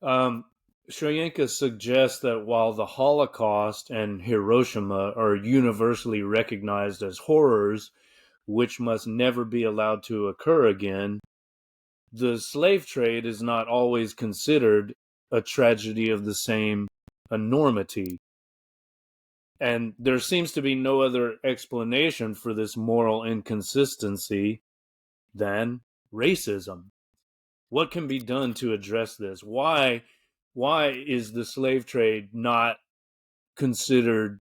Um, Shoyinka suggests that while the Holocaust and Hiroshima are universally recognized as horrors, which must never be allowed to occur again, the slave trade is not always considered a tragedy of the same enormity. And there seems to be no other explanation for this moral inconsistency than racism. What can be done to address this? Why is the slave trade not considered,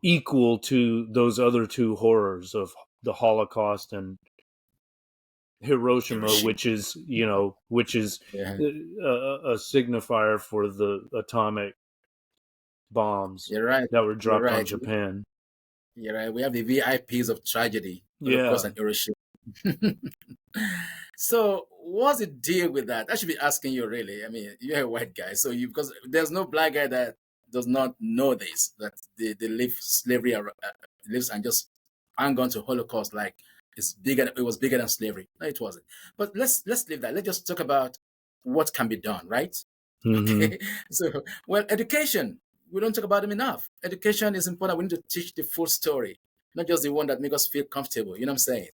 equal to those other two horrors of the Holocaust and Hiroshima, Hiroshima. which is Yeah, a signifier for the atomic bombs you're right. that were You're dropped on right. Japan. You're right. We have the VIPs of tragedy, Holocaust Yeah. and Hiroshima. So what's the deal with that? I should be asking you really. I mean, you're a white guy, so you because there's no black guy that does not know this that they live slavery lives and just hang on to Holocaust like it was bigger than slavery. No, it wasn't. But let's leave that. Let's just talk about what can be done, right? Hmm. Okay. So well, education. We don't talk about them enough. Education is important. We need to teach the full story, not just the one that makes us feel comfortable. You know what I'm saying?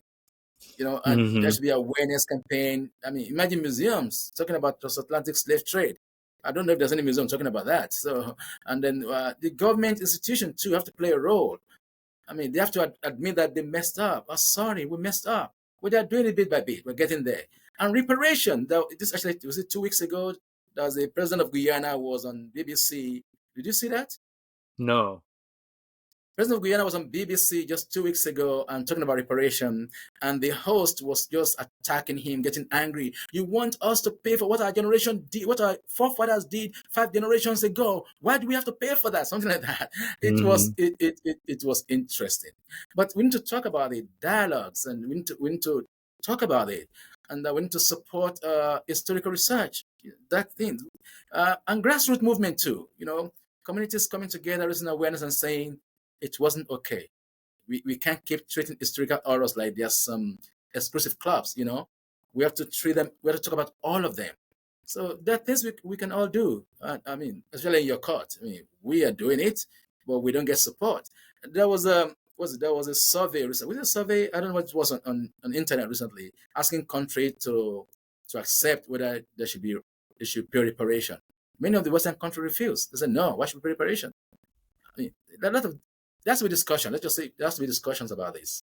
And there Hmm. should be awareness campaign. I mean, imagine museums talking about transatlantic slave trade. I don't know if there's any museum talking about that. So, and then the government institution too have to play a role. I mean, they have to admit that they messed up. Oh, sorry, we messed up. Well, they're doing it bit by bit. We're getting there. And reparation. This actually was it 2 weeks ago. There was a president of Guyana was on BBC. Did you see that? No. President of Guyana was on BBC just 2 weeks ago and talking about reparation, and the host was just attacking him, getting angry. You want us to pay for what our generation did, what our forefathers did 5 generations ago? Why do we have to pay for that? Something like that. It was Hmm. it was interesting, but we need to talk about it, dialogues, and we need to talk about it, and we need to support historical research. That thing, and grassroots movement too. Communities coming together, raising awareness, and saying it wasn't okay. We can't keep treating historical horrors like there's some exclusive clubs. We have to treat them, we have to talk about all of them. So there are things we can all do. I mean, especially in your court. I mean, we are doing it, but we don't get support. There was a survey recently. Was it a survey? I don't know what it was on internet recently, asking country to accept whether they should pay reparation. Many of the Western countries refused. They said no. Why should we pay reparation? I mean, there are a lot of there has to be discussion. Let's just say there has to be discussions about this.